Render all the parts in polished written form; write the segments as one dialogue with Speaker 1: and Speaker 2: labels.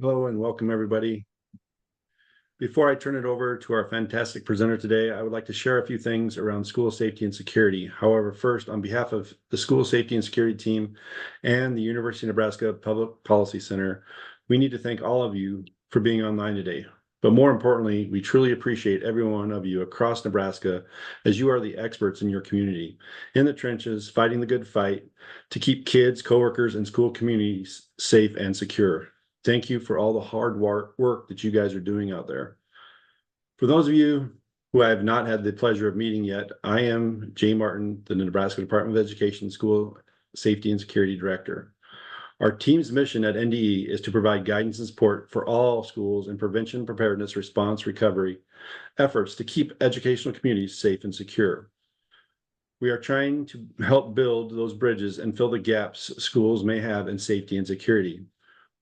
Speaker 1: Hello and welcome, everybody. Before I turn it over to our fantastic presenter today, I would like to share a few things around school safety and security. However, first, on behalf of the School Safety and Security team and the University of Nebraska Public Policy Center, we need to thank all of you for being online today. But more importantly, we truly appreciate every one of you across Nebraska, as you are the experts in your community, in the trenches, fighting the good fight to keep kids, coworkers, and school communities safe and secure. Thank you for all the hard work that you guys are doing out there. For those of you who I have not had the pleasure of meeting yet, I am Jay Martin, the Nebraska Department of Education School Safety and Security Director. Our team's mission at NDE is to provide guidance and support for all schools in prevention, preparedness, response, recovery efforts to keep educational communities safe and secure. We are trying to help build those bridges and fill the gaps schools may have in safety and security.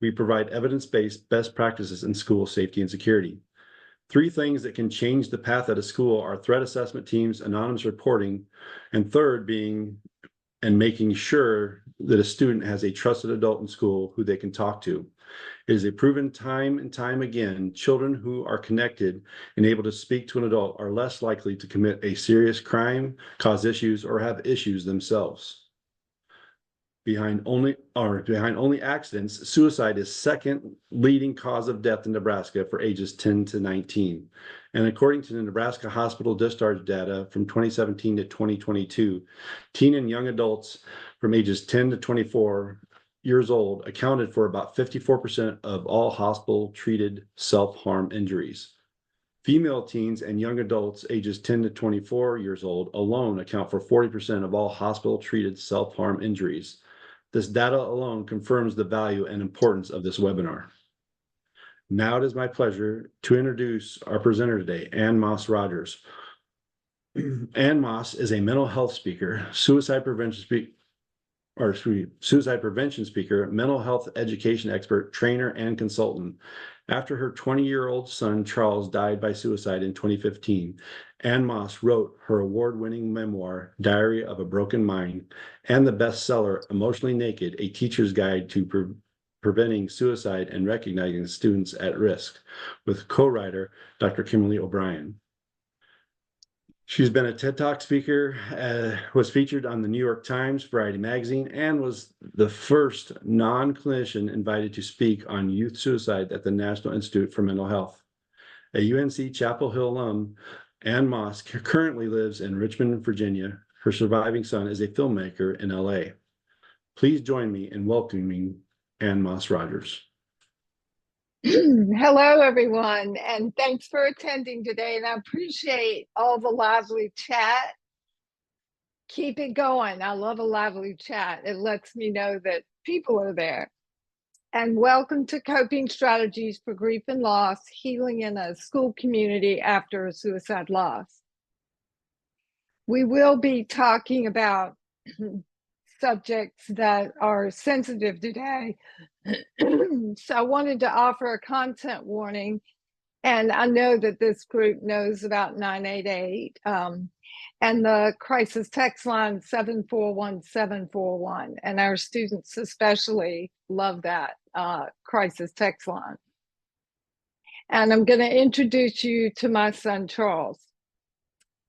Speaker 1: We provide evidence-based best practices in school safety and security. Three things that can change the path at a school are threat assessment teams, anonymous reporting, and third being and making sure that a student has a trusted adult in school who they can talk to. It is a proven time and time again, children who are connected and able to speak to an adult are less likely to commit a serious crime, cause issues, or have issues themselves. Behind only accidents, suicide is second leading cause of death in Nebraska for ages 10 to 19. And according to the Nebraska hospital discharge data from 2017 to 2022, teen and young adults from ages 10 to 24 years old accounted for about 54% of all hospital treated self-harm injuries. Female teens and young adults ages 10 to 24 years old alone account for 40% of all hospital treated self-harm injuries. This data alone confirms the value and importance of this webinar. Now it is my pleasure to introduce our presenter today, Ann Moss Rogers. Ann Moss is a mental health speaker, suicide prevention speaker, mental health education expert, trainer, and consultant. After her 20-year-old son, Charles, died by suicide in 2015, Ann Moss wrote her award-winning memoir, Diary of a Broken Mind, and the bestseller, Emotionally Naked, A Teacher's Guide to Preventing Suicide and Recognizing Students at Risk, with co-writer Dr. Kimberly O'Brien. She's been a TED Talk speaker, was featured on the New York Times, Variety Magazine, and was the first non-clinician invited to speak on youth suicide at the National Institute for Mental Health. A UNC Chapel Hill alum, Ann Moss currently lives in Richmond, Virginia. Her surviving son is a filmmaker in LA. Please join me in welcoming Ann Moss Rogers.
Speaker 2: Hello, everyone, and thanks for attending today. And I appreciate all the lively chat. Keep it going. I love a lively chat. It lets me know that people are there. And welcome to Coping Strategies for Grief and Loss, Healing in a School Community After a Suicide Loss. We will be talking about subjects that are sensitive today. So I wanted to offer a content warning, and I know that this group knows about 988 and the crisis text line 741-741, and our students especially love that crisis text line. And I'm going to introduce you to my son, Charles.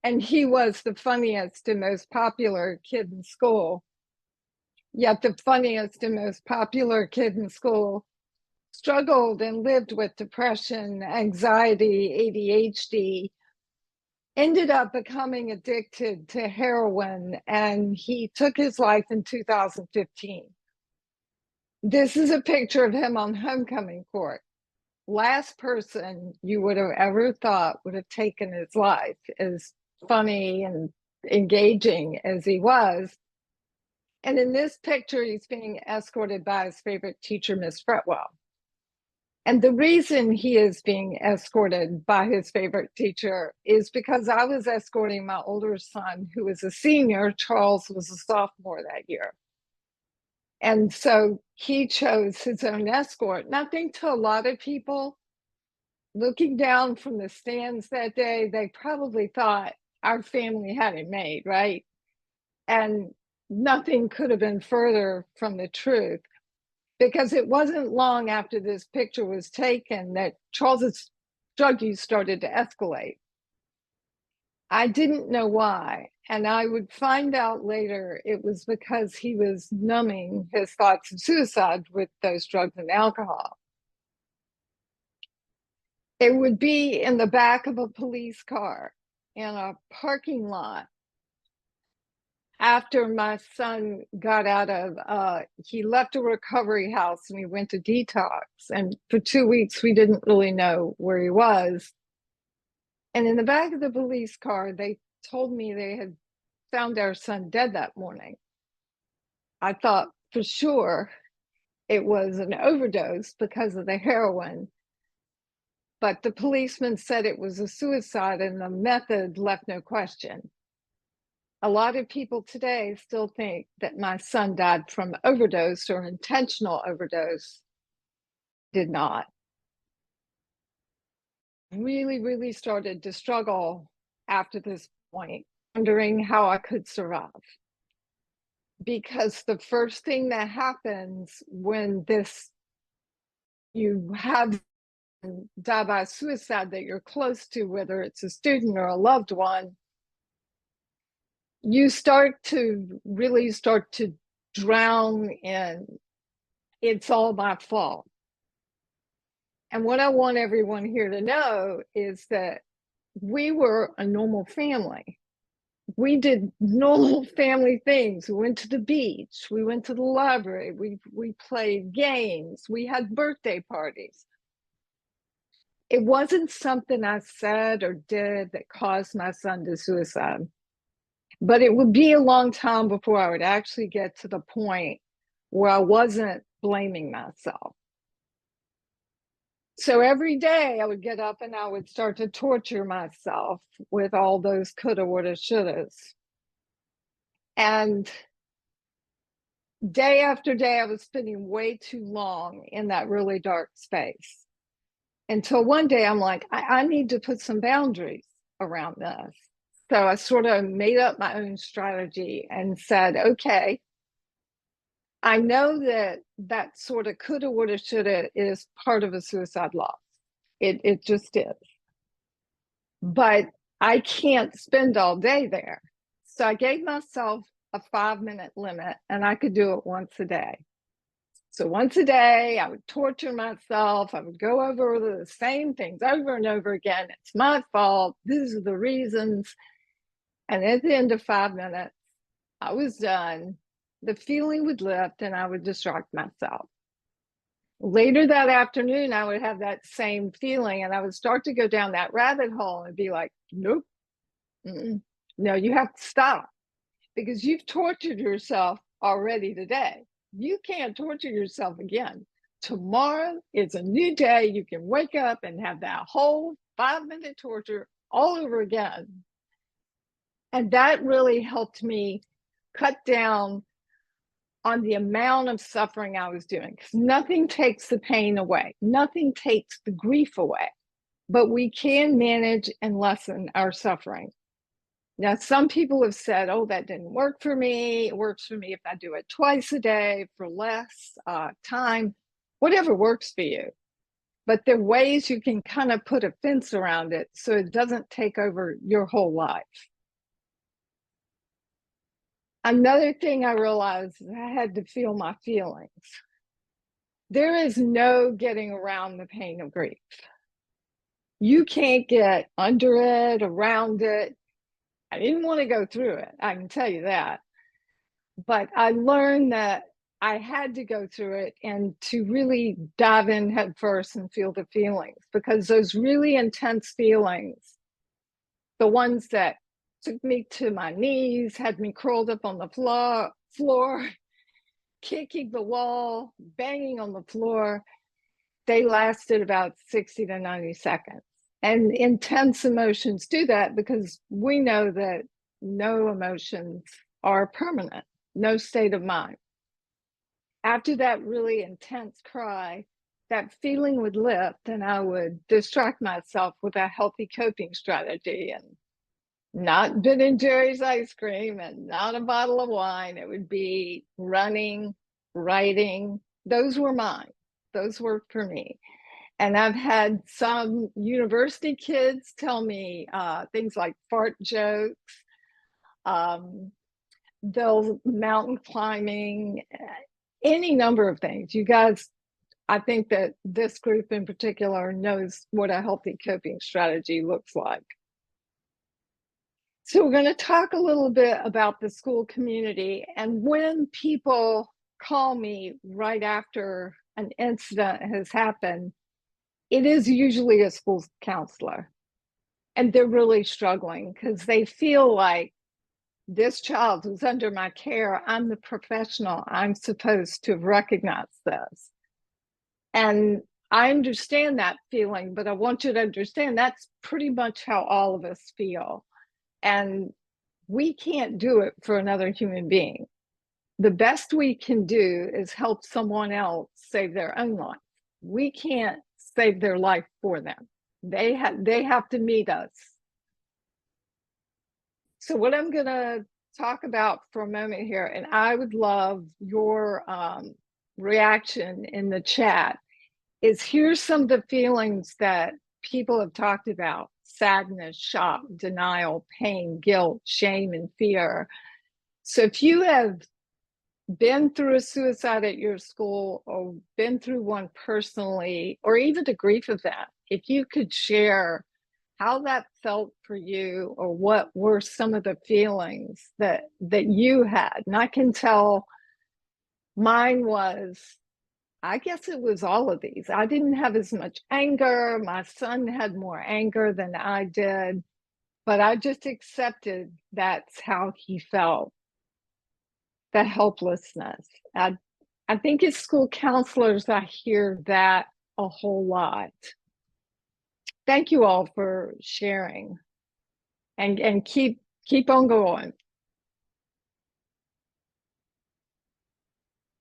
Speaker 2: And he was the funniest and most popular kid in school. Yet the funniest and most popular kid in school struggled and lived with depression, anxiety, ADHD, ended up becoming addicted to heroin, and he took his life in 2015. This is a picture of him on homecoming court. Last person you would have ever thought would have taken his life, as funny and engaging as he was. And in this picture, he's being escorted by his favorite teacher, Miss Fretwell. And the reason he is being escorted by his favorite teacher is because I was escorting my older son, who was a senior. Charles was a sophomore that year. And so he chose his own escort. And I think to a lot of people, looking down from the stands that day, they probably thought our family had it made, right? And nothing could have been further from the truth. because it wasn't long after this picture was taken that Charles's drug use started to escalate. I didn't know why. And I would find out later it was because he was numbing his thoughts of suicide with those drugs and alcohol. It would be in the back of a police car in a parking lot after my son got out of, he left a recovery house and he went to detox. And for 2 weeks, we didn't really know where he was. And in the back of the police car, they told me they had found our son dead that morning. I thought for sure it was an overdose because of the heroin. But the policeman said it was a suicide and the method left no question. A lot of people today still think that my son died from overdose or intentional overdose. Did not. Really started to struggle after this point, wondering how I could survive. Because the first thing that happens when you have die by suicide that you're close to, whether it's a student or a loved one, you really start to drown in it's all my fault. And what I want everyone here to know is that we were a normal family. We did normal family things. We went to the beach, we went to the library, we played games, we had birthday parties. It wasn't something I said or did that caused my son to suicide. But it would be a long time before I would actually get to the point where I wasn't blaming myself. So every day I would get up and I would start to torture myself with all those coulda, woulda, shouldas. And day after day, I was spending way too long in that really dark space. Until one day I'm like, I need to put some boundaries around this. So I sort of made up my own strategy and said, okay, I know that sort of coulda, woulda, shoulda is part of a suicide loss. It just is. But I can't spend all day there. So I gave myself a 5-minute limit and I could do it once a day. So once a day, I would torture myself. I would go over the same things over and over again. It's my fault. These are the reasons. And at the end of 5 minutes, I was done. The feeling would lift and I would distract myself. Later that afternoon, I would have that same feeling and I would start to go down that rabbit hole and be like, nope, no, you have to stop because you've tortured yourself already today. You can't torture yourself again. Tomorrow is a new day. You can wake up and have that whole 5-minute torture all over again. And that really helped me cut down on the amount of suffering I was doing, because nothing takes the pain away. Nothing takes the grief away, but we can manage and lessen our suffering. Now, some people have said, oh, that didn't work for me. It works for me if I do it twice a day for less time, whatever works for you. But there are ways you can kind of put a fence around it so it doesn't take over your whole life. Another thing I realized is I had to feel my feelings. There is no getting around the pain of grief. You can't get under it, around it. I didn't want to go through it, I can tell you that. But I learned that I had to go through it and to really dive in head first and feel the feelings, because those really intense feelings, the ones that took me to my knees, had me curled up on the floor, kicking the wall, banging on the floor, they lasted about 60 to 90 seconds. And intense emotions do that because we know that no emotions are permanent, no state of mind. After that really intense cry, that feeling would lift and I would distract myself with a healthy coping strategy, and not Ben & Jerry's ice cream and not a bottle of wine. It would be running, writing, Those were mine. Those worked for me. And I've had some university kids tell me things like fart jokes. They'll mountain climbing, any number of things. You guys, I think that this group in particular knows what a healthy coping strategy looks like. So we're going to talk a little bit about the school community. And when people call me right after an incident has happened, it is usually a school counselor. And they're really struggling because they feel like this child who's under my care, I'm the professional, I'm supposed to recognize this. And I understand that feeling, but I want you to understand that's pretty much how all of us feel. And we can't do it for another human being. The best we can do is help someone else save their own life. We can't save their life for them. They have to meet us. So what I'm going to talk about for a moment here, and I would love your reaction in the chat, is here's some of the feelings that people have talked about: sadness, shock, denial, pain, guilt, shame, and fear. So if you have been through a suicide at your school or been through one personally, or even a grief event, if you could share how that felt for you, or what were some of the feelings that you had. And I can tell mine was, I guess it was all of these. I didn't have as much anger. My son had more anger than I did, but I just accepted that's how he felt, that helplessness. I think as school counselors, I hear that a whole lot. Thank you all for sharing, and keep on going.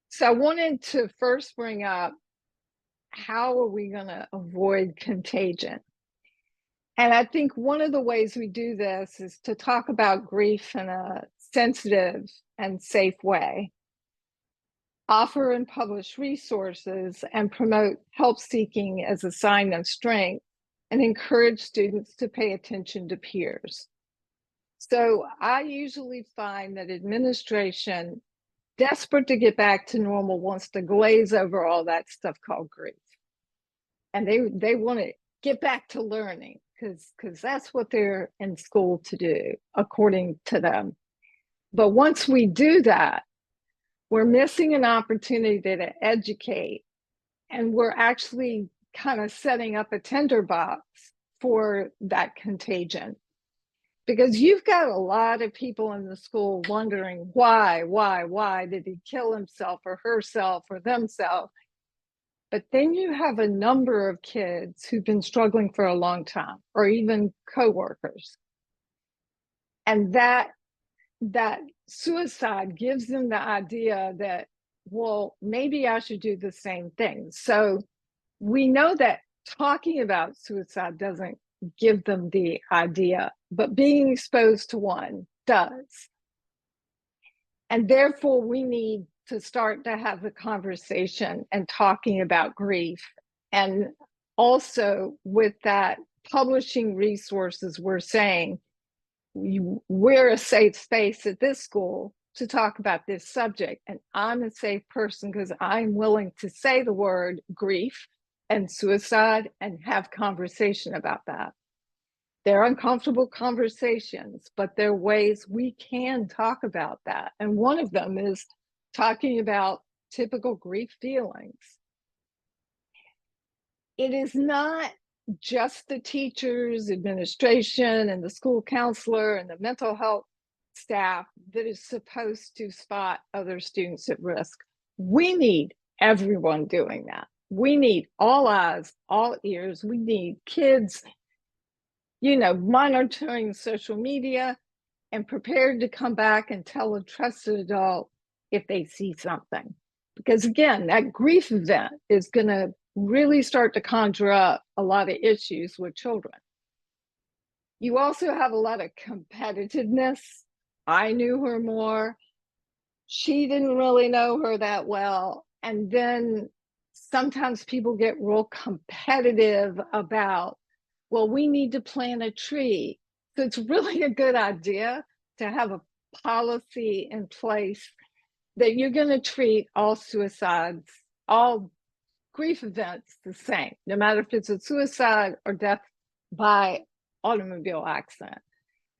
Speaker 2: So I wanted to first bring up, how are we going to avoid contagion? And I think one of the ways we do this is to talk about grief in a sensitive and safe way, offer and publish resources, and promote help seeking as a sign of strength, and encourage students to pay attention to peers. So I usually find that administration, desperate to get back to normal, wants to glaze over all that stuff called grief. And they want to get back to learning because that's what they're in school to do, according to them. But once we do that, we're missing an opportunity to educate, and we're actually kind of setting up a tinderbox for that contagion. Because you've got a lot of people in the school wondering why did he kill himself or herself or themselves? But then you have a number of kids who've been struggling for a long time, or even coworkers. And that suicide gives them the idea that, well, maybe I should do the same thing. So we know that talking about suicide doesn't give them the idea, but being exposed to one does. And therefore, we need to start to have the conversation and talking about grief. And also with that, publishing resources, we're saying we're a safe space at this school to talk about this subject. And I'm a safe person because I'm willing to say the word grief and suicide and have conversation about that. They're uncomfortable conversations, but there are ways we can talk about that. And one of them is talking about typical grief feelings. It is not just the teachers, administration, and the school counselor and the mental health staff that is supposed to spot other students at risk. We need everyone doing that. We need all eyes, all ears. We need kids, monitoring social media and prepared to come back and tell a trusted adult if they see something. Because again, that grief event is going to really start to conjure up a lot of issues with children. You also have a lot of competitiveness. I knew her more. She didn't really know her that well. And then sometimes people get real competitive about, well, we need to plant a tree. So it's really a good idea to have a policy in place that you're going to treat all suicides, all grief events the same, no matter if it's a suicide or death by automobile accident.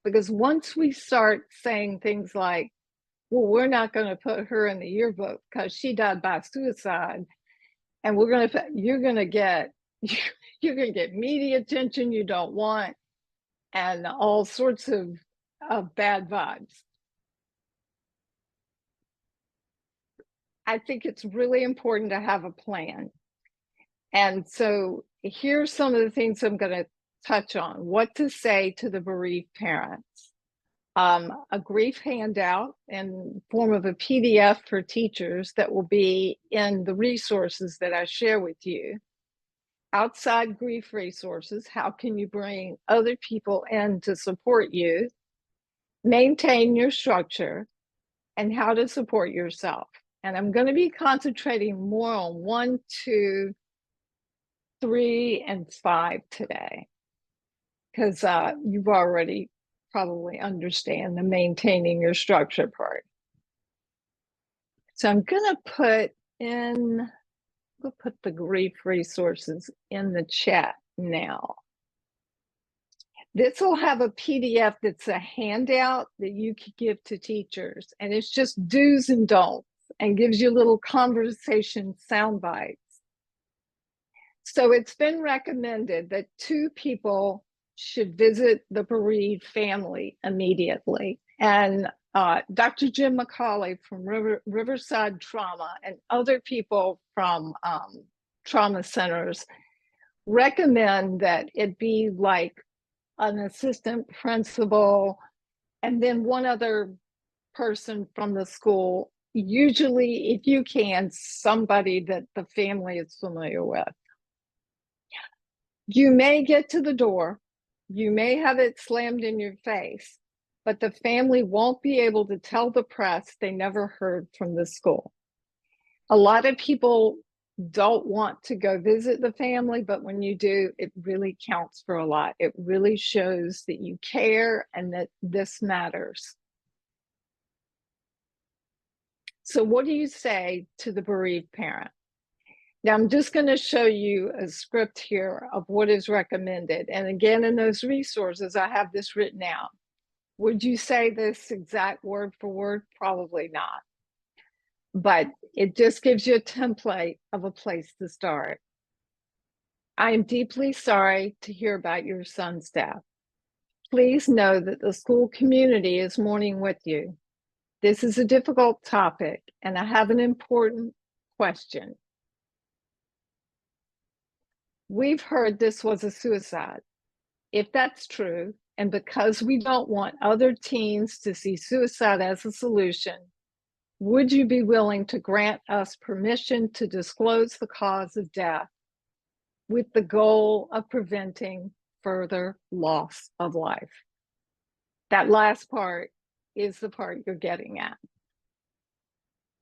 Speaker 2: Because once we start saying things like, well, we're not going to put her in the yearbook because she died by suicide, and you're going to get media attention you don't want and all sorts of bad vibes. I think it's really important to have a plan. And so here's some of the things I'm going to touch on. What to say to the bereaved parents. A grief handout in form of a PDF for teachers that will be in the resources that I share with you. Outside grief resources, how can you bring other people in to support you? Maintain your structure, and how to support yourself. And I'm going to be concentrating more on 1, 2, 3, and 5 today, because you've already probably understand the maintaining your structure part. So I'm going to put the grief resources in the chat now. This will have a PDF that's a handout that you could give to teachers, and it's just do's and don'ts and gives you little conversation sound bites. So it's been recommended that 2 people should visit the bereaved family immediately. And Dr. Jim McCauley from Riverside Trauma and other people from trauma centers recommend that it be like an assistant principal and then one other person from the school, usually, if you can, somebody that the family is familiar with. You may get to the door, you may have it slammed in your face, but the family won't be able to tell the press they never heard from the school. A lot of people don't want to go visit the family, but when you do, it really counts for a lot. It really shows that you care and that this matters. So what do you say to the bereaved parent? Now, I'm just going to show you a script here of what is recommended. And again, in those resources, I have this written out. Would you say this exact word for word? Probably not. But it just gives you a template of a place to start. I am deeply sorry to hear about your son's death. Please know that the school community is mourning with you. This is a difficult topic, and I have an important question. We've heard this was a suicide. If that's true, and because we don't want other teens to see suicide as a solution, would you be willing to grant us permission to disclose the cause of death with the goal of preventing further loss of life? That last part is the part you're getting at.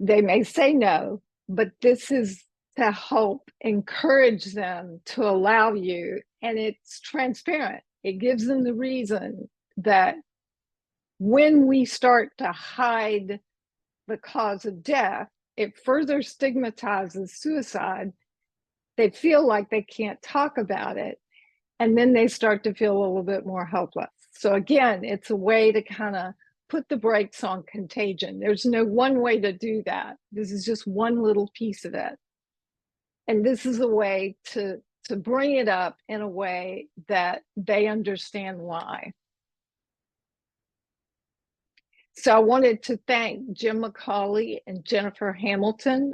Speaker 2: They may say no, but this is to help encourage them to allow you, and it's transparent. It gives them the reason that when we start to hide the cause of death, it further stigmatizes suicide. They feel like they can't talk about it, and then they start to feel a little bit more helpless. So again, it's a way to kind of put the brakes on contagion. There's no one way to do that. This is just one little piece of it. And this is a way to bring it up in a way that they understand why. So I wanted to thank Jim McCauley and Jennifer Hamilton,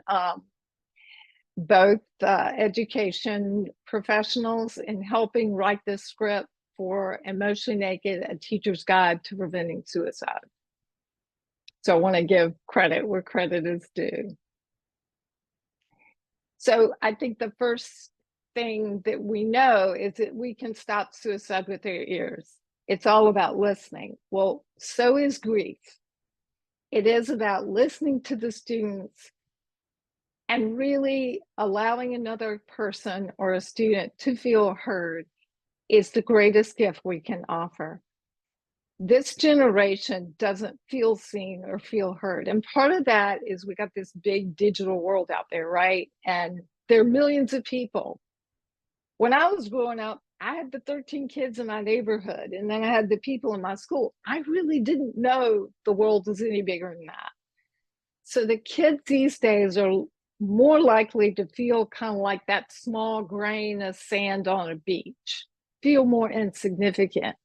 Speaker 2: both education professionals, in helping write this script for Emotionally Naked, A Teacher's Guide to Preventing Suicide. So I want to give credit where credit is due. So I think the first thing that we know is that we can stop suicide with our ears. It's all about listening. Well, so is grief. It is about listening to the students And really allowing another person or a student to feel heard is the greatest gift we can offer. This generation doesn't feel seen or feel heard. And part of that is we got this big digital world out there, right? And there are millions of people. When I was growing up, I had the 13 kids in my neighborhood, and then I had the people in my school. I really didn't know the world was any bigger than that. So the kids these days are more likely to feel kind of like that small grain of sand on a beach, feel more insignificant.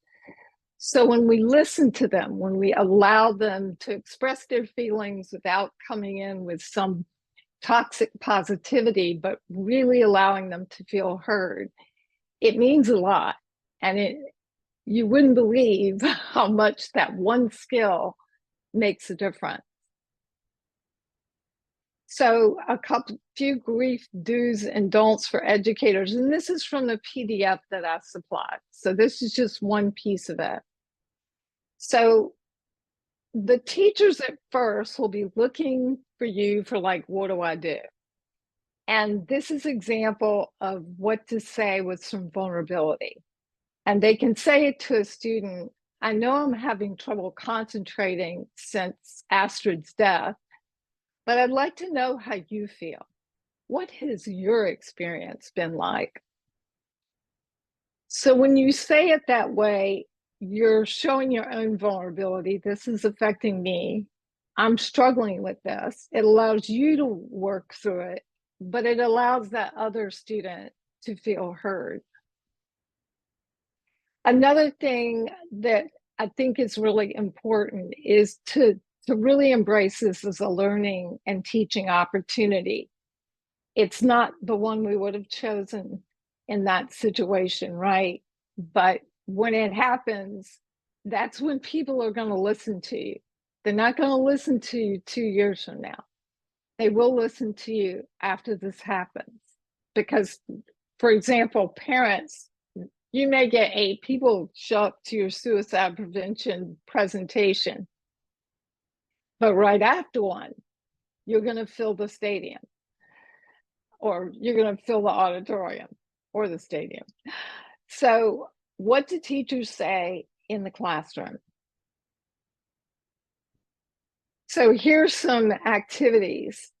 Speaker 2: So when we listen to them, when we allow them to express their feelings without coming in with some toxic positivity, but really allowing them to feel heard, it means a lot. And you wouldn't believe how much that one skill makes a difference. So a few grief do's and don'ts for educators, and this is from the PDF that I supplied. So this is just one piece of it. So the teachers at first will be looking for you for like, what do I do? And this is an example of what to say with some vulnerability. And they can say it to a student, I know I'm having trouble concentrating since Astrid's death, but I'd like to know how you feel. What has your experience been like? So when you say it that way, you're showing your own vulnerability. This is affecting me. I'm struggling with this. It allows you to work through it, but it allows that other student to feel heard. Another thing that I think is really important is to really embrace this as a learning and teaching opportunity. It's not the one we would have chosen in that situation, right? But when it happens, that's when people are going to listen to you. They're not going to listen to you 2 years from now. They will listen to you after this happens. Because, for example, parents, you may get 8 people show up to your suicide prevention presentation, but right after one, you're going to fill the stadium, or you're going to fill the auditorium or the stadium. So what do teachers say in the classroom? So here's some activities.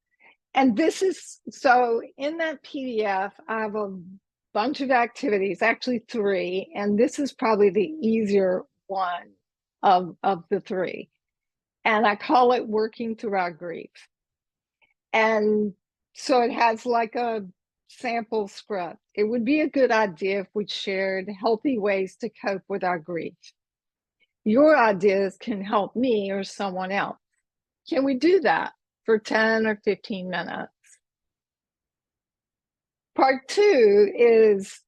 Speaker 2: And this is, so in that PDF, I have a bunch of activities, actually 3, and this is probably the easier one of the 3. And I call it Working Through Our Grief. And so it has like a sample script. It would be a good idea if we shared healthy ways to cope with our grief. Your ideas can help me or someone else. Can we do that for 10 or 15 minutes? Part 2 is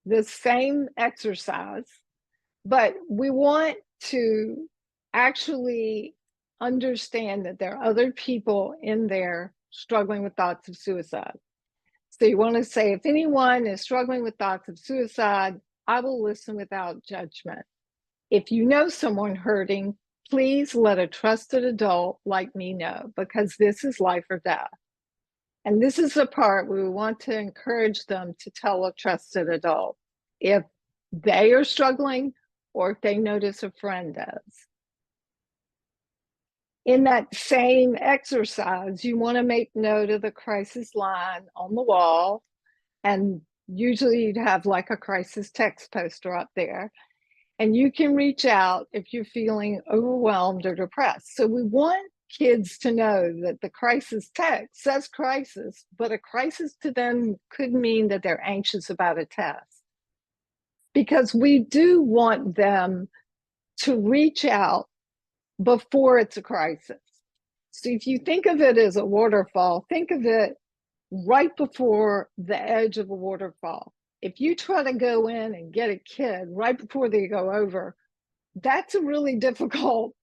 Speaker 2: the same exercise, but we want to actually understand that there are other people in there struggling with thoughts of suicide. So you want to say, if anyone is struggling with thoughts of suicide, I will listen without judgment. If you know someone hurting, please let a trusted adult like me know, because this is life or death. And this is the part where we want to encourage them to tell a trusted adult if they are struggling or if they notice a friend does. In that same exercise, you want to make note of the crisis line on the wall, and usually you'd have like a crisis text poster up there, and you can reach out if you're feeling overwhelmed or depressed. So we want kids to know that the crisis text says crisis, but a crisis to them could mean that they're anxious about a test, because we do want them to reach out before it's a crisis. So if you think of it as a waterfall, think of it right before the edge of a waterfall. If you try to go in and get a kid right before they go over, that's a really difficult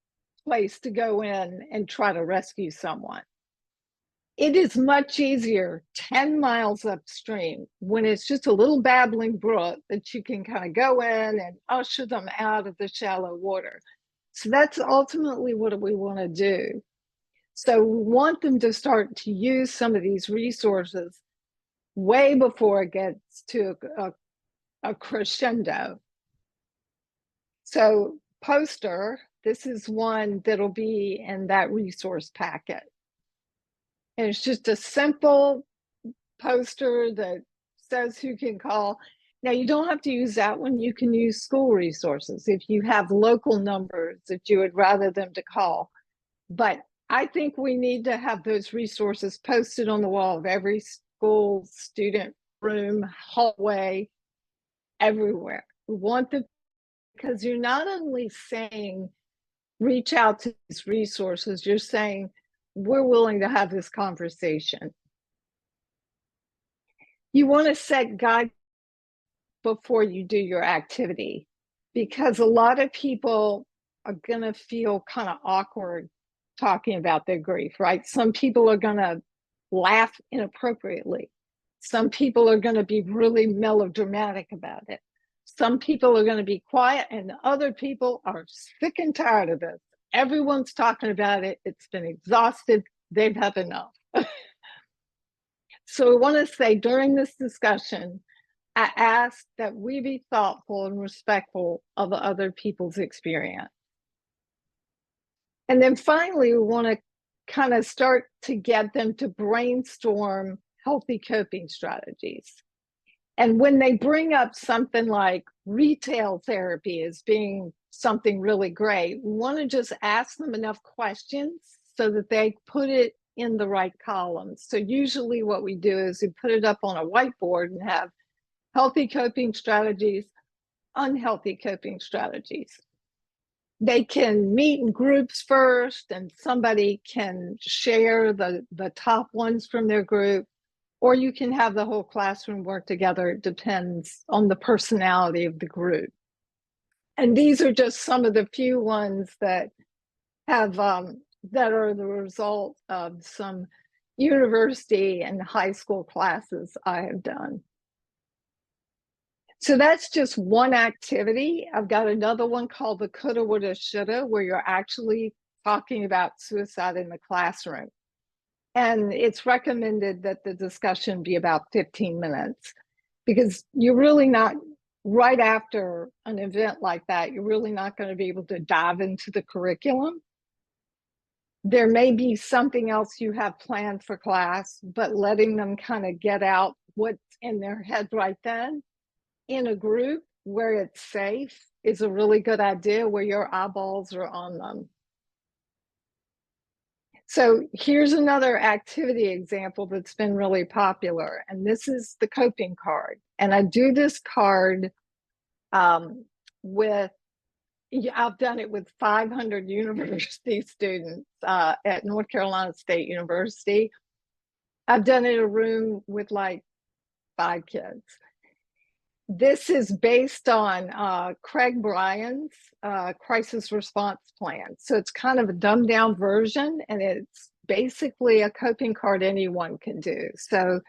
Speaker 2: place to go in and try to rescue someone. It is much easier 10 miles upstream when it's just a little babbling brook that you can kind of go in and usher them out of the shallow water. So that's ultimately what we want to do. So we want them to start to use some of these resources way before it gets to a crescendo. So poster, this is one that'll be in that resource packet. And it's just a simple poster that says who can call. Now, you don't have to use that one. You can use school resources if you have local numbers that you would rather them to call. But I think we need to have those resources posted on the wall of every school, student room, hallway, everywhere. We want them, because you're not only saying reach out to these resources, you're saying we're willing to have this conversation. You want to set guidelines before you do your activity, because a lot of people are going to feel kind of awkward talking about their grief, right? Some people are going to laugh inappropriately. Some people are going to be really melodramatic about it. Some people are going to be quiet, and other people are sick and tired of this. Everyone's talking about it. It's been exhausted. They've had enough. So I want to say during this discussion, I ask that we be thoughtful and respectful of other people's experience. And then finally, we want to kind of start to get them to brainstorm healthy coping strategies. And when they bring up something like retail therapy as being something really great, we want to just ask them enough questions so that they put it in the right columns. So usually what we do is we put it up on a whiteboard and have healthy coping strategies, unhealthy coping strategies. They can meet in groups first, and somebody can share the top ones from their group, or you can have the whole classroom work together. It depends on the personality of the group. And these are just some of the few ones that have that are the result of some university and high school classes I have done. So that's just one activity. I've got another one called the coulda, woulda, shoulda, where you're actually talking about suicide in the classroom. And it's recommended that the discussion be about 15 minutes, because you're really not, right after an event like that, you're really not going to be able to dive into the curriculum. There may be something else you have planned for class, but letting them kind of get out what's in their head right then in a group where it's safe is a really good idea, where your eyeballs are on them. So here's another activity example that's been really popular, and this is the coping card. And I do this card with, I've done it with 500 university students at North Carolina State University. I've done it in a room with like 5 kids. This is based on Craig Bryan's crisis response plan. So it's kind of a dumbed down version, and it's basically a coping card anyone can do. So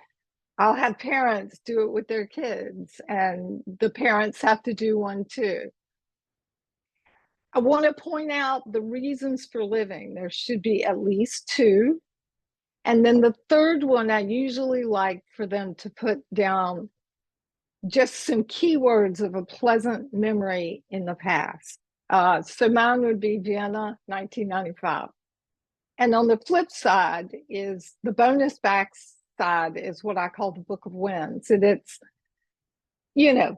Speaker 2: I'll have parents do it with their kids, and the parents have to do one too. I want to point out the reasons for living. There should be at least 2. And then the third one, I usually like for them to put down just some keywords of a pleasant memory in the past. So mine would be Vienna, 1995. And on the flip side is the bonus back side is what I call the Book of Wins. And it's, you know,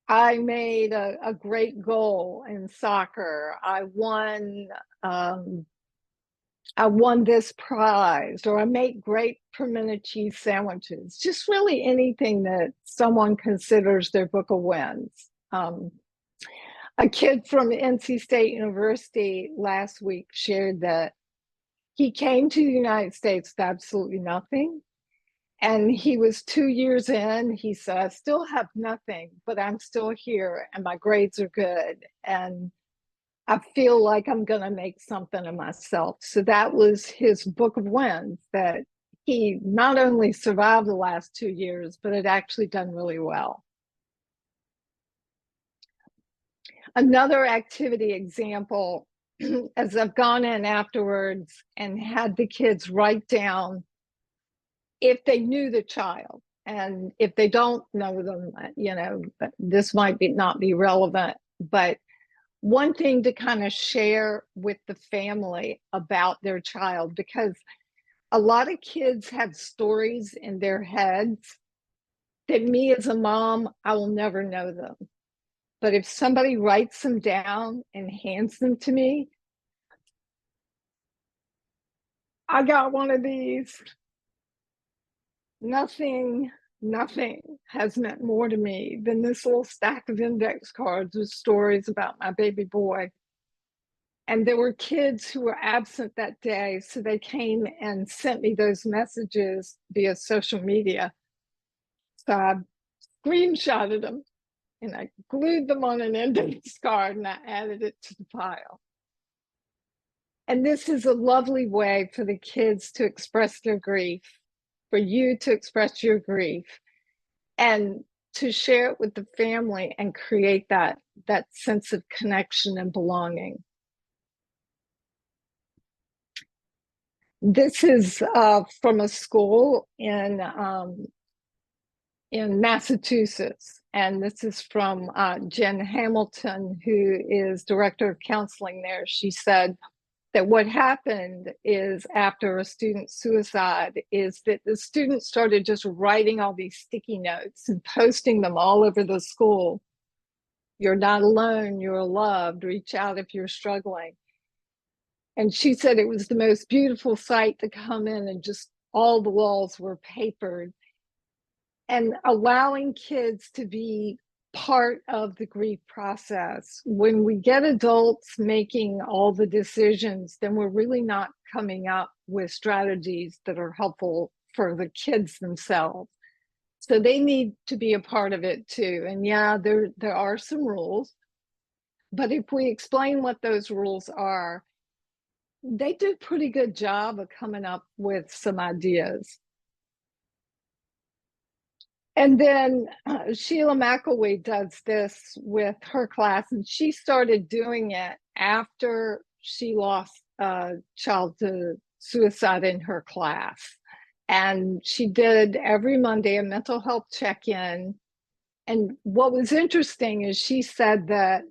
Speaker 2: I made a great goal in soccer. I won this prize, or I make great pimento cheese sandwiches. Just really anything that someone considers their book of wins. A kid from NC State University last week shared that he came to the United States with absolutely nothing. And he was 2 years in. He said, I still have nothing, but I'm still here and my grades are good. And I feel like I'm going to make something of myself. So that was his book of wins, that he not only survived the last 2 years, but had actually done really well. Another activity example as I've gone in afterwards and had the kids write down if they knew the child. And if they don't know them, this might not be relevant, but one thing to kind of share with the family about their child, because a lot of kids have stories in their heads that me as a mom, I will never know them. But if somebody writes them down and hands them to me, I got one of these. Nothing, nothing has meant more to me than this little stack of index cards with stories about my baby boy. And there were kids who were absent that day, so they came and sent me those messages via social media. So I screenshotted them and I glued them on an index card and I added it to the file. And this is a lovely way for the kids to express their grief, for you to express your grief, and to share it with the family and create that sense of connection and belonging. This is from a school in Massachusetts, and this is from Jen Hamilton, who is director of counseling there. She said that what happened is after a student's suicide is that the students started just writing all these sticky notes and posting them all over the school. You're not alone, you're loved, reach out if you're struggling. And she said it was the most beautiful sight to come in and just all the walls were papered. And allowing kids to be part of the grief process. When we get adults making all the decisions, then we're really not coming up with strategies that are helpful for the kids themselves. So they need to be a part of it too. And yeah, there are some rules, but if we explain what those rules are, they do a pretty good job of coming up with some ideas. And then Sheila McElwee does this with her class, and she started doing it after she lost a child to suicide in her class. And she did every Monday a mental health check-in. And what was interesting is she said that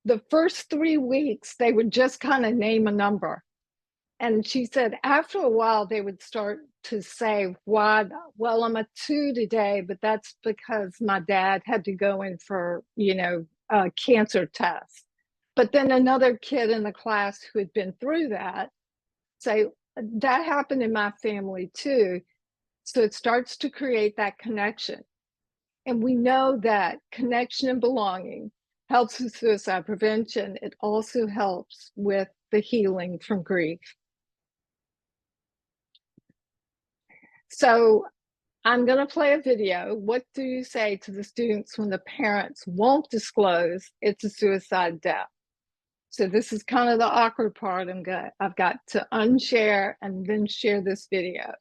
Speaker 2: the first 3 weeks, they would just kind of name a number. And she said after a while, they would start to say, well, I'm a 2 today, but that's because my dad had to go in for, a cancer test. But then another kid in the class who had been through that say, that happened in my family too. So it starts to create that connection. And we know that connection and belonging helps with suicide prevention. It also helps with the healing from grief. So I'm going to play a video. What do you say to the students when the parents won't disclose it's a suicide death? So this is kind of the awkward part. I've got to unshare and then share this video.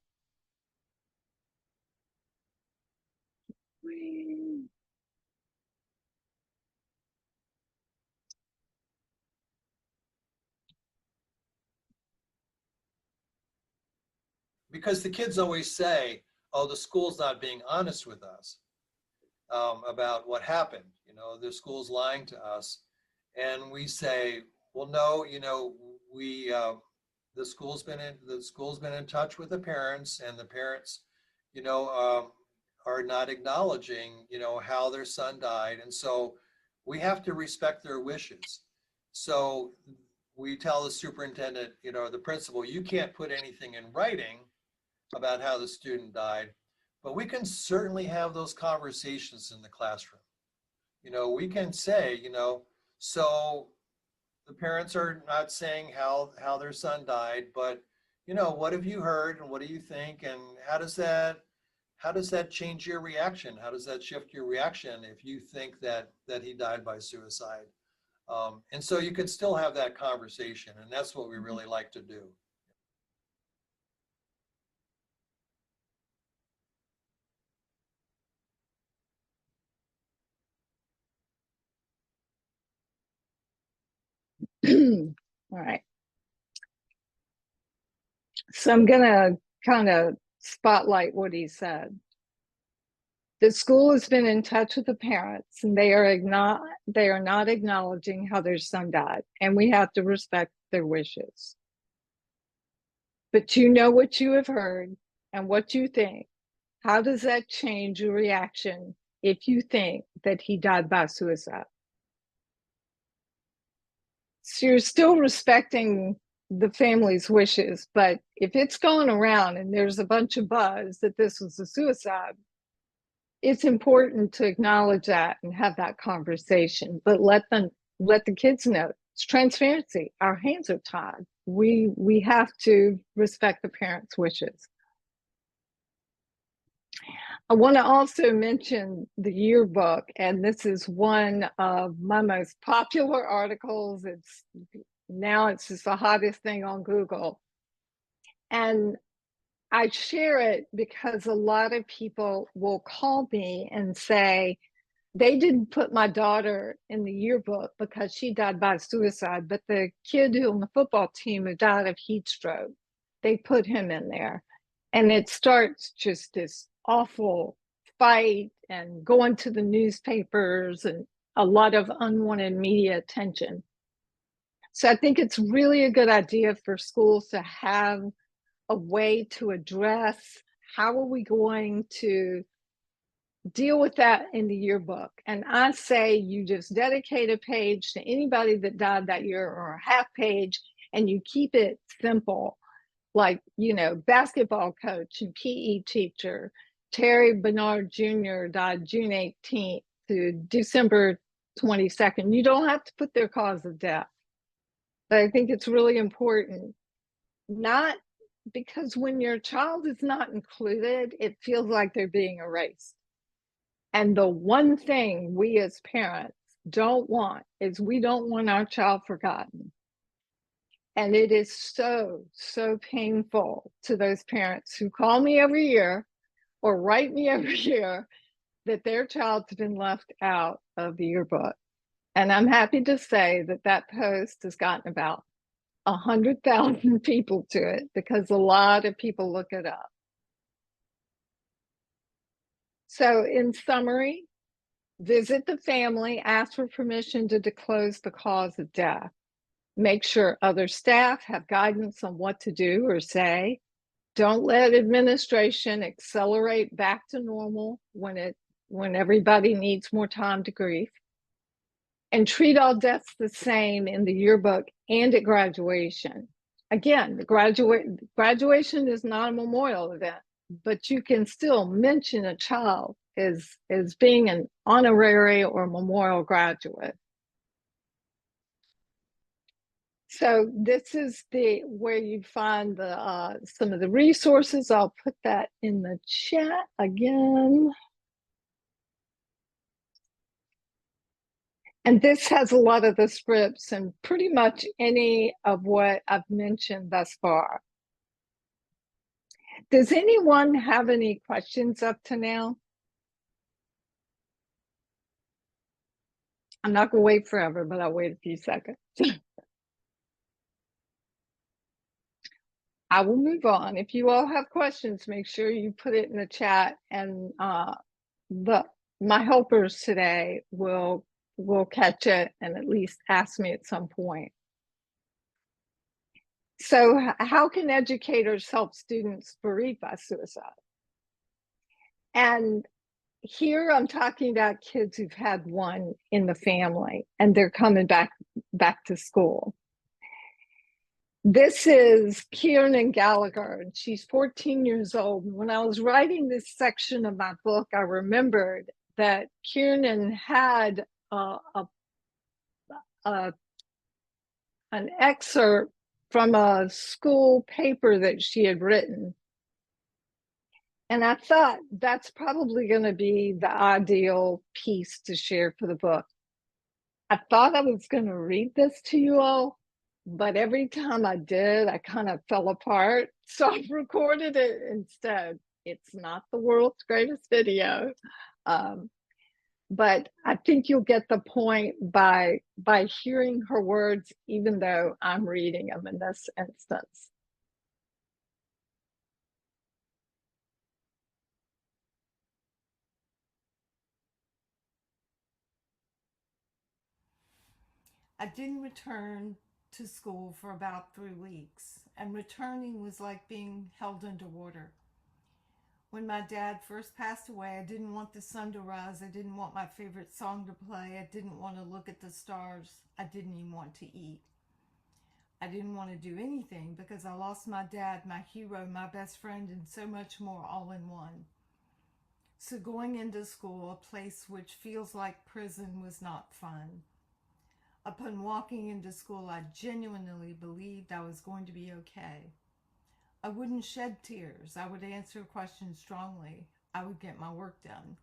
Speaker 3: Because the kids always say, oh, the school's not being honest with us about what happened. The school's lying to us. And we say, well, no, we the school's been in touch with the parents, and the parents, are not acknowledging, how their son died. And so we have to respect their wishes. So we tell the superintendent, the principal, you can't put anything in writing about how the student died, but we can certainly have those conversations in the classroom. We can say, so the parents are not saying how their son died, but what have you heard and what do you think, and how does that change your reaction? How does that shift your reaction if you think that he died by suicide? And so you can still have that conversation, and that's what we really like to do.
Speaker 2: All right. So I'm going to kind of spotlight what he said. The school has been in touch with the parents, and they are not acknowledging how their son died, and we have to respect their wishes. But you know what you have heard and what you think. How does that change your reaction if you think that he died by suicide? So you're still respecting the family's wishes, but if it's going around and there's a bunch of buzz that this was a suicide, it's important to acknowledge that and have that conversation, but let the kids know it's transparency. Our hands are tied. We have to respect the parents' wishes. I want to also mention the yearbook, and this is one of my most popular articles. It's just the hottest thing on Google. And I share it because a lot of people will call me and say, they didn't put my daughter in the yearbook because she died by suicide, but the kid who on the football team who died of heat stroke, they put him in there. And it starts just this awful fight and going to the newspapers and a lot of unwanted media attention. So I think it's really a good idea for schools to have a way to address how are we going to deal with that in the yearbook. And I say you just dedicate a page to anybody that died that year, or a half page, and you keep it simple. Like, basketball coach and PE teacher, Terry Bernard Jr. died June 18th to December 22nd. You don't have to put their cause of death. But I think it's really important, not because when your child is not included, it feels like they're being erased. And the one thing we as parents don't want is we don't want our child forgotten. And it is so, so painful to those parents who call me every year or write me every year that their child's been left out of the yearbook. And I'm happy to say that that post has gotten about 100,000 people to it because a lot of people look it up. So in summary, visit the family, ask for permission to disclose the cause of death. Make sure other staff have guidance on what to do or say. Don't let administration accelerate back to normal when everybody needs more time to grieve. And treat all deaths the same in the yearbook and at graduation. Again, the graduation is not a memorial event, but you can still mention a child as being an honorary or memorial graduate. So this is where you find some of the resources. I'll put that in the chat again. And this has a lot of the scripts and pretty much any of what I've mentioned thus far. Does anyone have any questions up to now? I'm not going to wait forever, but I'll wait a few seconds. I will move on. If you all have questions, make sure you put it in the chat, and my helpers today will catch it and at least ask me at some point. So how can educators help students bereaved by suicide? And here I'm talking about kids who've had one in the family and they're coming back to school. This is Kiernan Gallagher, and she's 14 years old. When I was writing this section of my book, I remembered that Kiernan had an excerpt from a school paper that she had written. And I thought that's probably going to be the ideal piece to share for the book. I thought I was going to read this to you all, but every time I did, I kind of fell apart. So I've recorded it instead. It's not the world's greatest video. but I think you'll get the point by hearing her words, even though I'm reading them in this instance.
Speaker 4: I didn't return to school for about 3 weeks, and returning was like being held underwater. When my dad first passed away, I didn't want the sun to rise. I didn't want my favorite song to play. I didn't want to look at the stars. I didn't even want to eat. I didn't want to do anything because I lost my dad, my hero, my best friend, and so much more all in one. So going into school, a place which feels like prison, was not fun. Upon walking into school, I genuinely believed I was going to be okay. I wouldn't shed tears. I would answer questions strongly. I would get my work done.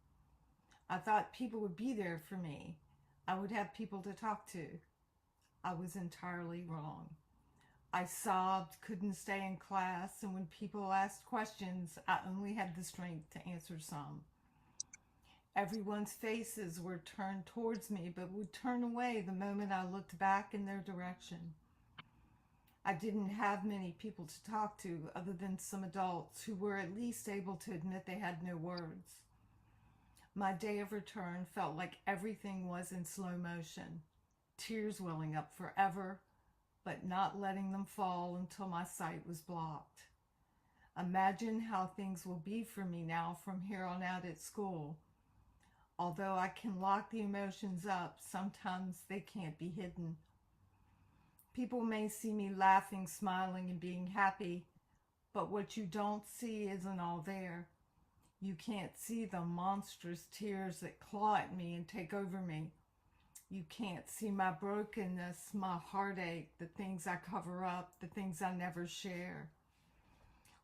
Speaker 4: I thought people would be there for me. I would have people to talk to. I was entirely wrong. I sobbed, couldn't stay in class, and when people asked questions, I only had the strength to answer some. Everyone's faces were turned towards me, but would turn away the moment I looked back in their direction. I didn't have many people to talk to other than some adults who were at least able to admit they had no words. My day of return felt like everything was in slow motion, tears welling up forever, but not letting them fall until my sight was blocked. Imagine how things will be for me now from here on out at school. Although I can lock the emotions up, sometimes they can't be hidden. People may see me laughing, smiling, and being happy, but what you don't see isn't all there. You can't see the monstrous tears that claw at me and take over me. You can't see my brokenness, my heartache, the things I cover up, the things I never share.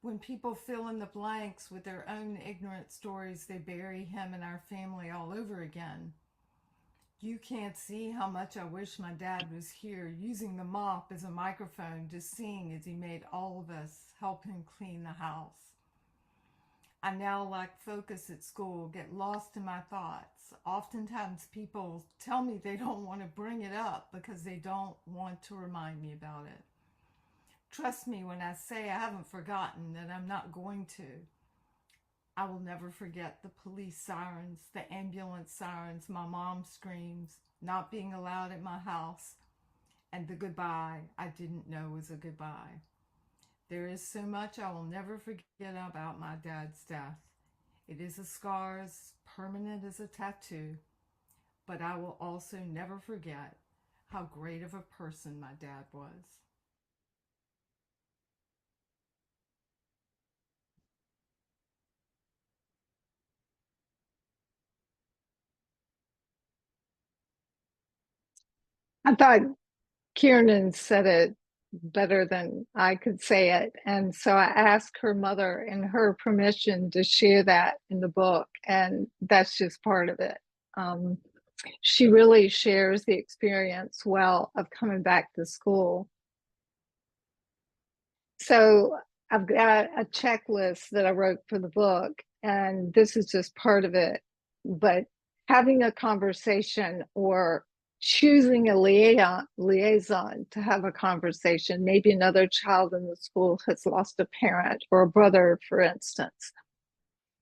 Speaker 4: When people fill in the blanks with their own ignorant stories, they bury him and our family all over again. You can't see how much I wish my dad was here, using the mop as a microphone to sing as he made all of us help him clean the house. I now lack focus at school, get lost in my thoughts. Oftentimes people tell me they don't want to bring it up because they don't want to remind me about it. Trust me when I say I haven't forgotten, that I'm not going to. I will never forget the police sirens, the ambulance sirens, my mom's screams, not being allowed at my house, and the goodbye I didn't know was a goodbye. There is so much I will never forget about my dad's death. It is a scar as permanent as a tattoo, but I will also never forget how great of a person my dad was.
Speaker 2: I thought Kiernan said it better than I could say it. And so I asked her mother and her permission to share that in the book. And that's just part of it. She really shares the experience well of coming back to school. So I've got a checklist that I wrote for the book, and this is just part of it. But having a conversation or choosing a liaison to have a conversation, maybe another child in the school has lost a parent or a brother, for instance,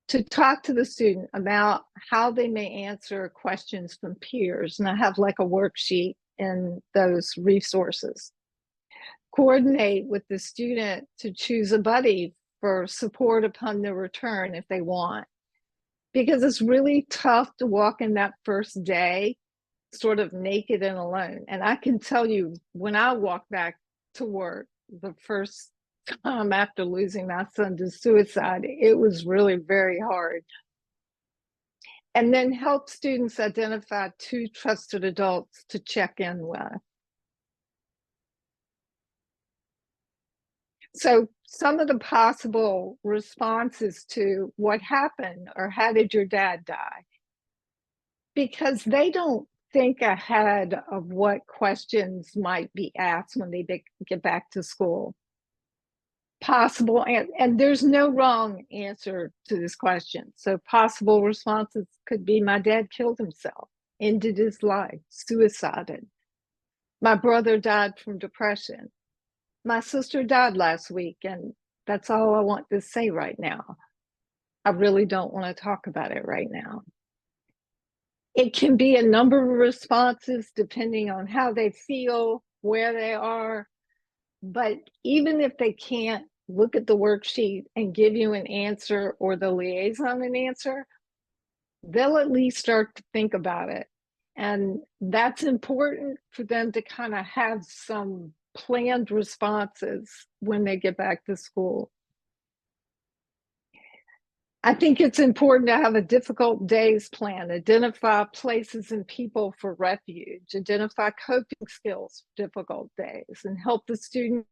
Speaker 2: to talk to the student about how they may answer questions from peers. And I have like a worksheet in those resources. Coordinate with the student to choose a buddy for support upon their return if they want. Because it's really tough to walk in that first day sort of naked and alone. And I can tell you, when I walked back to work the first time after losing my son to suicide, it was really very hard. And then help students identify 2 trusted adults to check in with. So some of the possible responses to what happened or how did your dad die? Because they don't think ahead of what questions might be asked when they get back to school. possible, and there's no wrong answer to this question. So possible responses could be my dad killed himself, ended his life, suicided. My brother died from depression. My sister died last week, and that's all I want to say right now. I really don't want to talk about it right now. It can be a number of responses depending on how they feel, where they are. But even if they can't look at the worksheet and give you an answer or the liaison an answer, they'll at least start to think about it. And that's important for them to kind of have some planned responses when they get back to school. I think it's important to have a difficult days plan, identify places and people for refuge, identify coping skills for difficult days, and help the student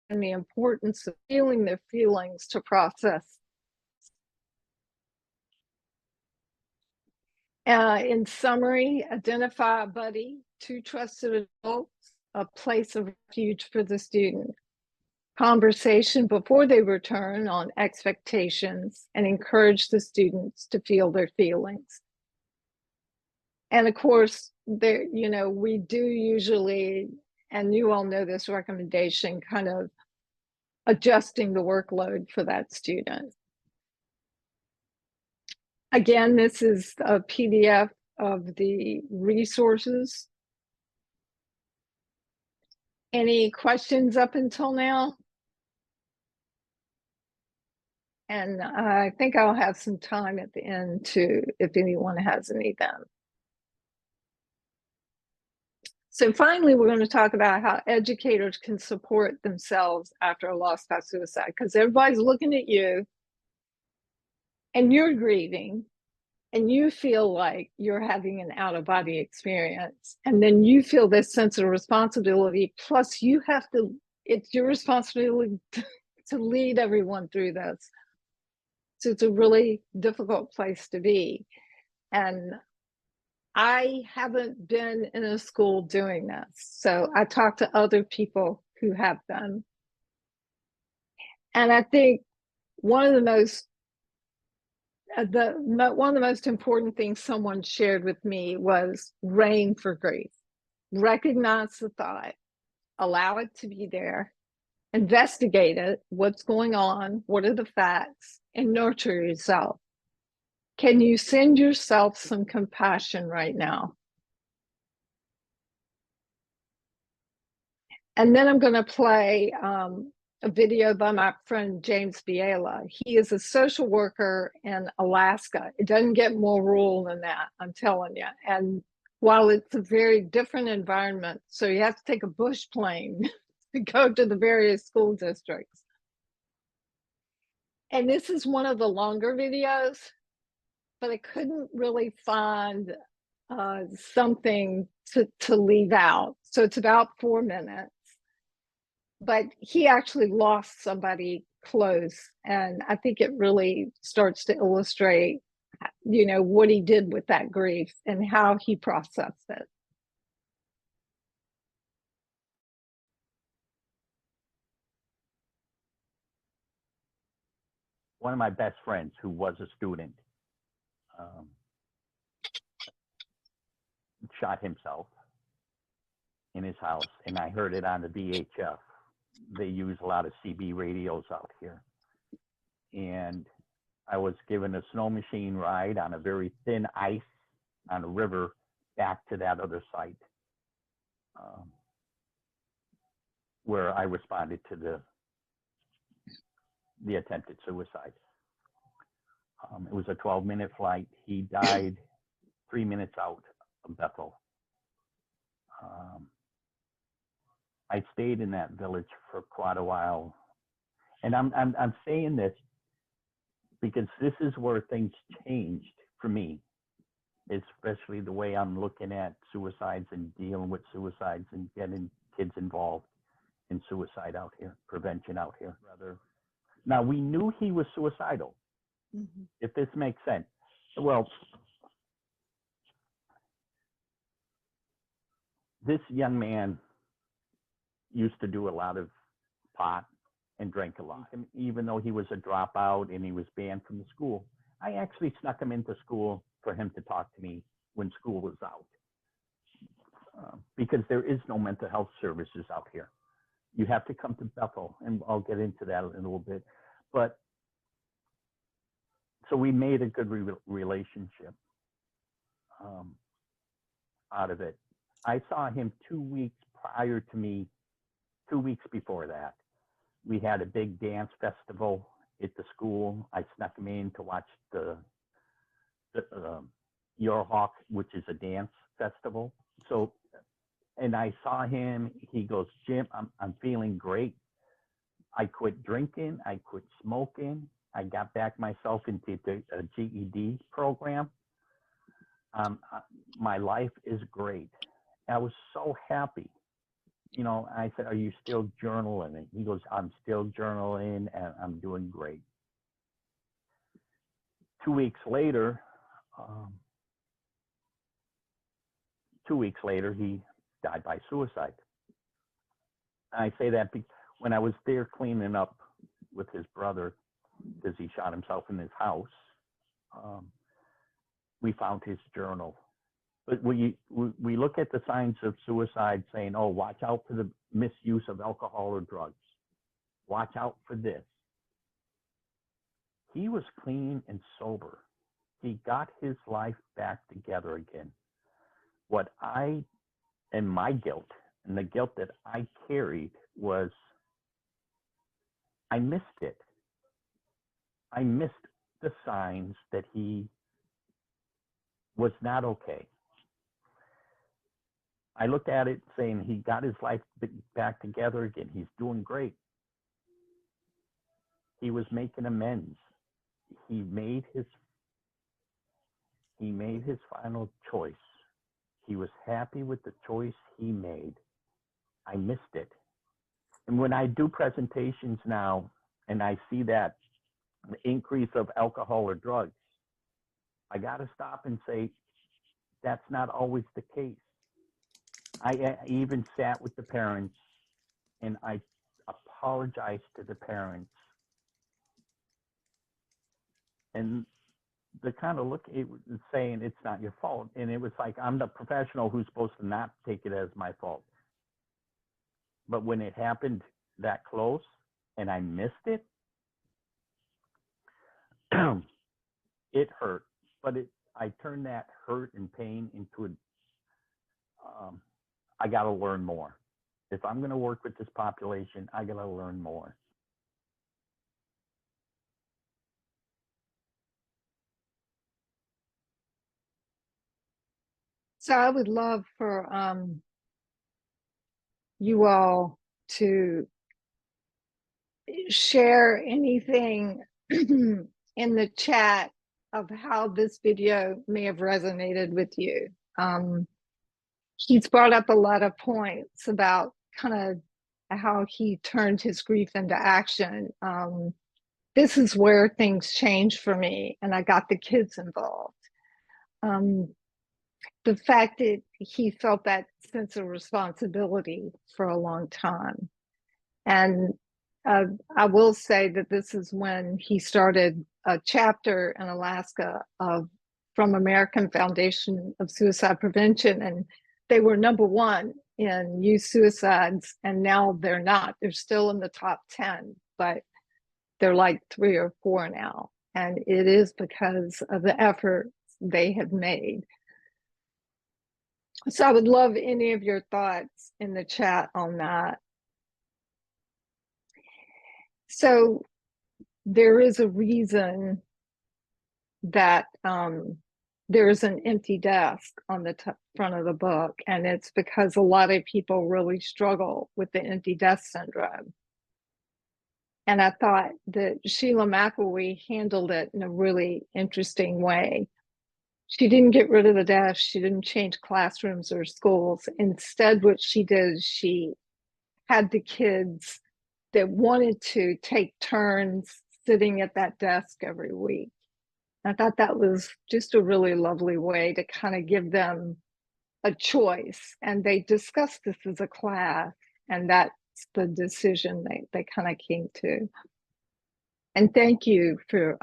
Speaker 2: and the importance of feeling their feelings to process. In summary, identify a buddy, 2 trusted adults, a place of refuge for the student. Conversation before they return on expectations, and encourage the students to feel their feelings. And of course, there, we do usually, and you all know this recommendation, kind of adjusting the workload for that student. Again, this is a PDF of the resources. Any questions up until now? And I think I'll have some time at the end too, if anyone has any then. So finally, we're going to talk about how educators can support themselves after a loss by suicide, because everybody's looking at you and you're grieving and you feel like you're having an out-of-body experience. And then you feel this sense of responsibility, plus you have to, it's your responsibility to lead everyone through this. So it's a really difficult place to be. And I haven't been in a school doing this. So I talked to other people who have been. And I think one of the most important things someone shared with me was RAIN for grief. Recognize the thought, allow it to be there, investigate it, what's going on, what are the facts, and nurture yourself. Can you send yourself some compassion right now? And then I'm going to play a video by my friend James Biela. He is a social worker in Alaska. It doesn't get more rural than that, I'm telling you. And while it's a very different environment, so you have to take a bush plane to go to the various school districts. And this is one of the longer videos, but I couldn't really find something to leave out. So it's about 4 minutes. But he actually lost somebody close, and I think it really starts to illustrate, what he did with that grief and how he processed it.
Speaker 5: One of my best friends who was a student shot himself in his house, and I heard it on the VHF. They use a lot of CB radios out here. And I was given a snow machine ride on a very thin ice on a river back to that other site where I responded to the attempted suicide. It was a 12-minute flight. He died 3 minutes out of Bethel. I stayed in that village for quite a while, and I'm saying this because this is where things changed for me, especially the way I'm looking at suicides and dealing with suicides and getting kids involved in suicide out here, prevention out here. Now, we knew he was suicidal, if this makes sense. Well, this young man used to do a lot of pot and drank a lot. And even though he was a dropout and he was banned from the school, I actually snuck him into school for him to talk to me when school was out. Because there is no mental health services out here. You have to come to Bethel, and I'll get into that in a little bit. But so we made a good relationship out of it. I saw him 2 weeks prior to me, 2 weeks before that. We had a big dance festival at the school. I snuck him in to watch the Yorhawk, which is a dance festival. So, and I saw him, he goes, Jim, I'm feeling great. I quit drinking, I quit smoking. I got back myself into the GED program. My life is great. I was so happy. You know, I said, are you still journaling? And he goes, I'm still journaling and I'm doing great. 2 weeks later, he died by suicide. I say that when I was there cleaning up with his brother, because he shot himself in his house, we found his journal. But we look at the signs of suicide saying, oh, watch out for the misuse of alcohol or drugs. Watch out for this. He was clean and sober. He got his life back together again. And my guilt, and the guilt that I carried was, I missed it. I missed the signs that he was not okay. I looked at it saying he got his life back together again. He's doing great. He was making amends. He made his final choice. He was happy with the choice he made. I missed it. And when I do presentations now and I see that the increase of alcohol or drugs, I got to stop and say, that's not always the case. I even sat with the parents and I apologized to the parents. And the kind of look, it was saying it's not your fault. And it was like, I'm the professional who's supposed to not take it as my fault. But when it happened that close and I missed it, it hurt. But I turned that hurt and pain into I got to learn more. If I'm going to work with this population, I got to learn more.
Speaker 2: So I would love for you all to share anything in the chat of how this video may have resonated with you. He's brought up a lot of points about kind of how he turned his grief into action. This is where things changed for me, and I got the kids involved. The fact that he felt that sense of responsibility for a long time. And I will say that this is when he started a chapter in Alaska from American Foundation of Suicide Prevention, and they were #1 in youth suicides, and now they're not. They're still in the top 10, but they're like 3 or 4 now. And it is because of the effort they have made. So I would love any of your thoughts in the chat on that. So there is a reason that there is an empty desk on the front of the book, and it's because a lot of people really struggle with the empty desk syndrome. And I thought that Sheila McElwee handled it in a really interesting way. She didn't get rid of the desk. She didn't change classrooms or schools. Instead, what she did is she had the kids that wanted to take turns sitting at that desk every week. I thought that was just a really lovely way to kind of give them a choice. And they discussed this as a class, and that that's the decision they kind of came to. And thank you for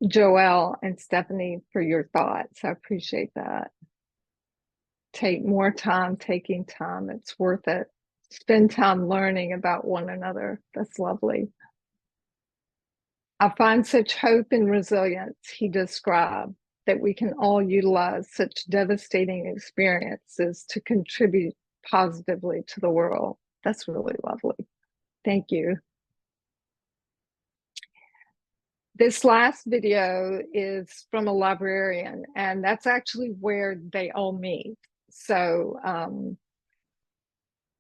Speaker 2: Joelle and Stephanie for your thoughts. I appreciate that. Take more time, taking time. It's worth it. Spend time learning about one another. That's lovely. I find such hope and resilience, he described, that we can all utilize such devastating experiences to contribute positively to the world. That's really lovely. Thank you. This last video is from a librarian, and that's actually where they all meet. So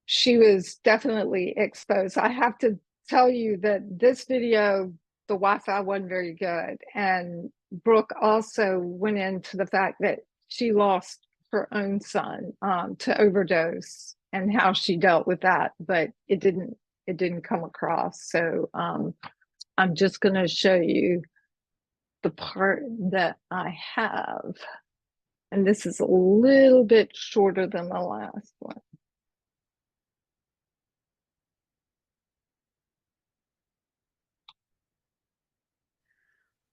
Speaker 2: she was definitely exposed. I have to tell you that this video, the Wi-Fi wasn't very good. And Brooke also went into the fact that she lost her own son to overdose and how she dealt with that, but it didn't come across. So I'm just going to show you the part that I have. And this is a little bit shorter than the last one.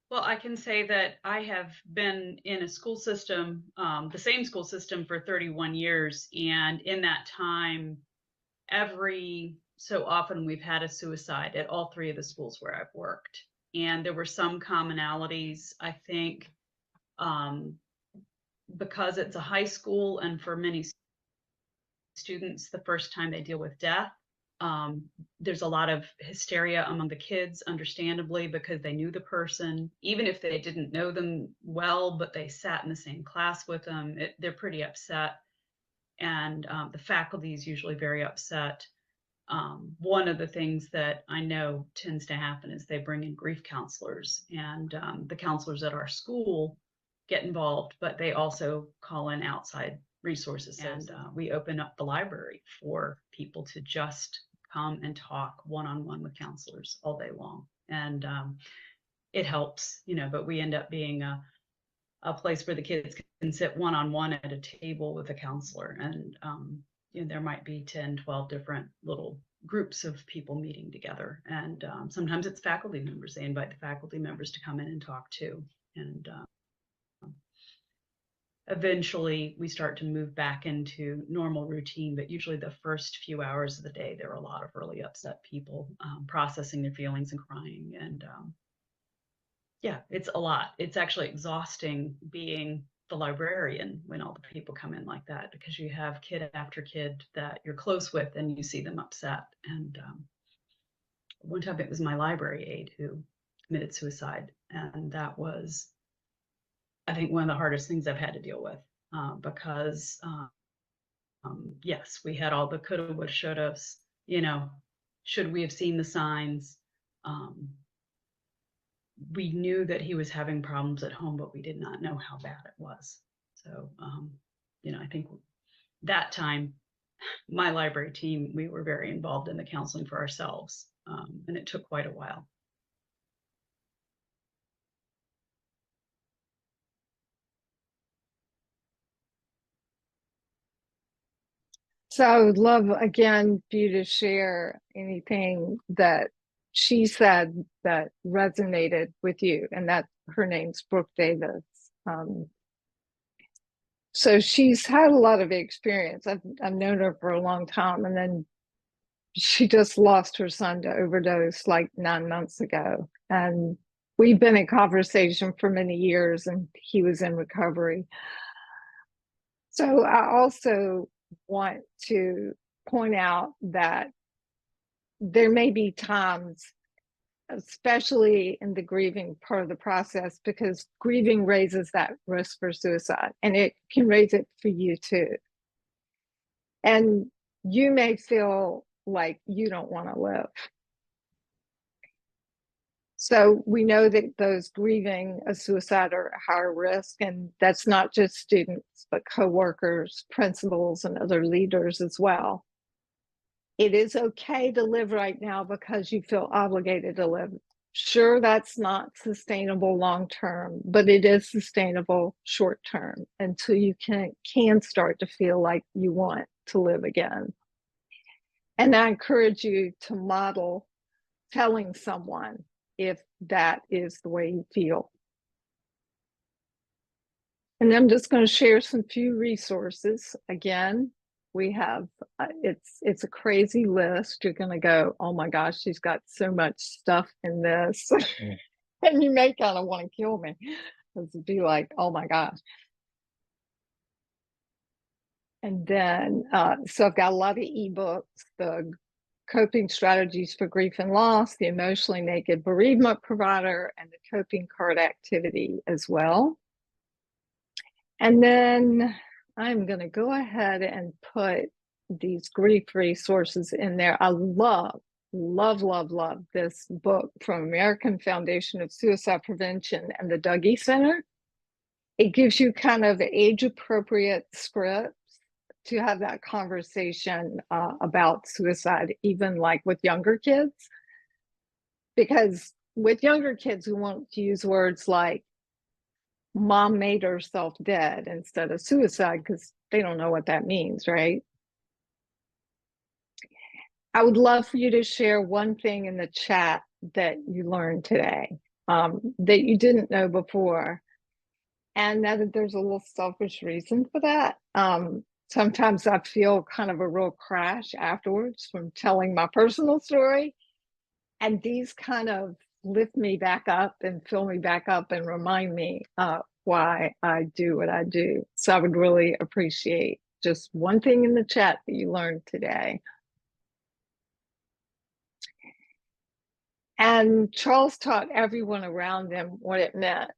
Speaker 6: Well, I can say that I have been in a school system, the same school system for 31 years. And in that time, every so often we've had a suicide at all three of the schools where I've worked. And there were some commonalities, I think, because it's a high school and for many students, the first time they deal with death, there's a lot of hysteria among the kids, understandably, because they knew the person, even if they didn't know them well, but they sat in the same class with them. They're pretty upset. And the faculty is usually very upset. One of the things that I know tends to happen is they bring in grief counselors, and the counselors at our school get involved, but they also call in outside resources. And we open up the library for people to just come and talk one-on-one with counselors all day long. And it helps, but we end up being a place where the kids can sit one-on-one at a table with a counselor. And there might be 10, 12 different little groups of people meeting together. And sometimes it's faculty members. They invite the faculty members to come in and talk too. And eventually we start to move back into normal routine, but usually the first few hours of the day, there are a lot of really upset people processing their feelings and crying. And yeah, it's a lot. It's actually exhausting being the librarian when all the people come in like that, because you have kid after kid that you're close with and you see them upset. And one time it was my library aide who committed suicide. And that was, I think, one of the hardest things I've had to deal with because yes, we had all the coulda, woulda, shouldas, should we have seen the signs? We knew that he was having problems at home, but we did not know how bad it was. So, I think that time, my library team, we were very involved in the counseling for ourselves, and it took quite a while.
Speaker 2: So I would love, again, for you to share anything that she said that resonated with you, and that her name's Brooke Davis. So she's had a lot of experience. I've known her for a long time, and then she just lost her son to overdose like 9 months ago. And we've been in conversation for many years, and he was in recovery. So I also want to point out that there may be times, especially in the grieving part of the process, because grieving raises that risk for suicide, and it can raise it for you too. And you may feel like you don't want to live. So we know that those grieving a suicide are at higher risk, and that's not just students, but coworkers, principals, and other leaders as well. It is okay to live right now because you feel obligated to live. Sure, that's not sustainable long-term, but it is sustainable short-term until you can start to feel like you want to live again. And I encourage you to model telling someone if that is the way you feel. And I'm just going to share some few resources. Again, we have, it's a crazy list. You're going to go, oh my gosh, she's got so much stuff in this. And you may kind of want to kill me. Because it'd be like, oh my gosh. And then, so I've got a lot of ebooks, the Coping Strategies for Grief and Loss, the Emotionally Naked Bereavement Provider, and the Coping Card Activity as well. And then I'm going to go ahead and put these grief resources in there. I love this book from American Foundation of Suicide Prevention and the Dougy Center. It gives you kind of age-appropriate scripts to have that conversation about suicide, even like with younger kids. Because with younger kids, we want to use words like, mom made herself dead instead of suicide, because they don't know what that means, right? I would love for you to share one thing in the chat that you learned today, that you didn't know before. And that there's a little selfish reason for that. Sometimes I feel kind of a real crash afterwards from telling my personal story. And these kind of lift me back up and fill me back up and remind me why I do what I do. So I would really appreciate just one thing in the chat that you learned today. And Charles taught everyone around him what it meant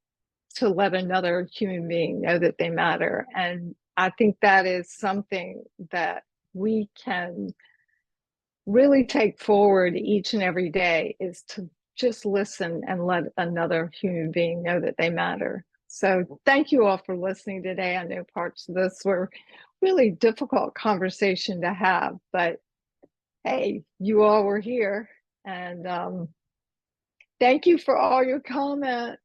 Speaker 2: to let another human being know that they matter. And I think that is something that we can really take forward each and every day, is to just listen and let another human being know that they matter. So thank you all for listening today. I know parts of this were really difficult conversation to have, but hey, you all were here. And thank you for all your comments.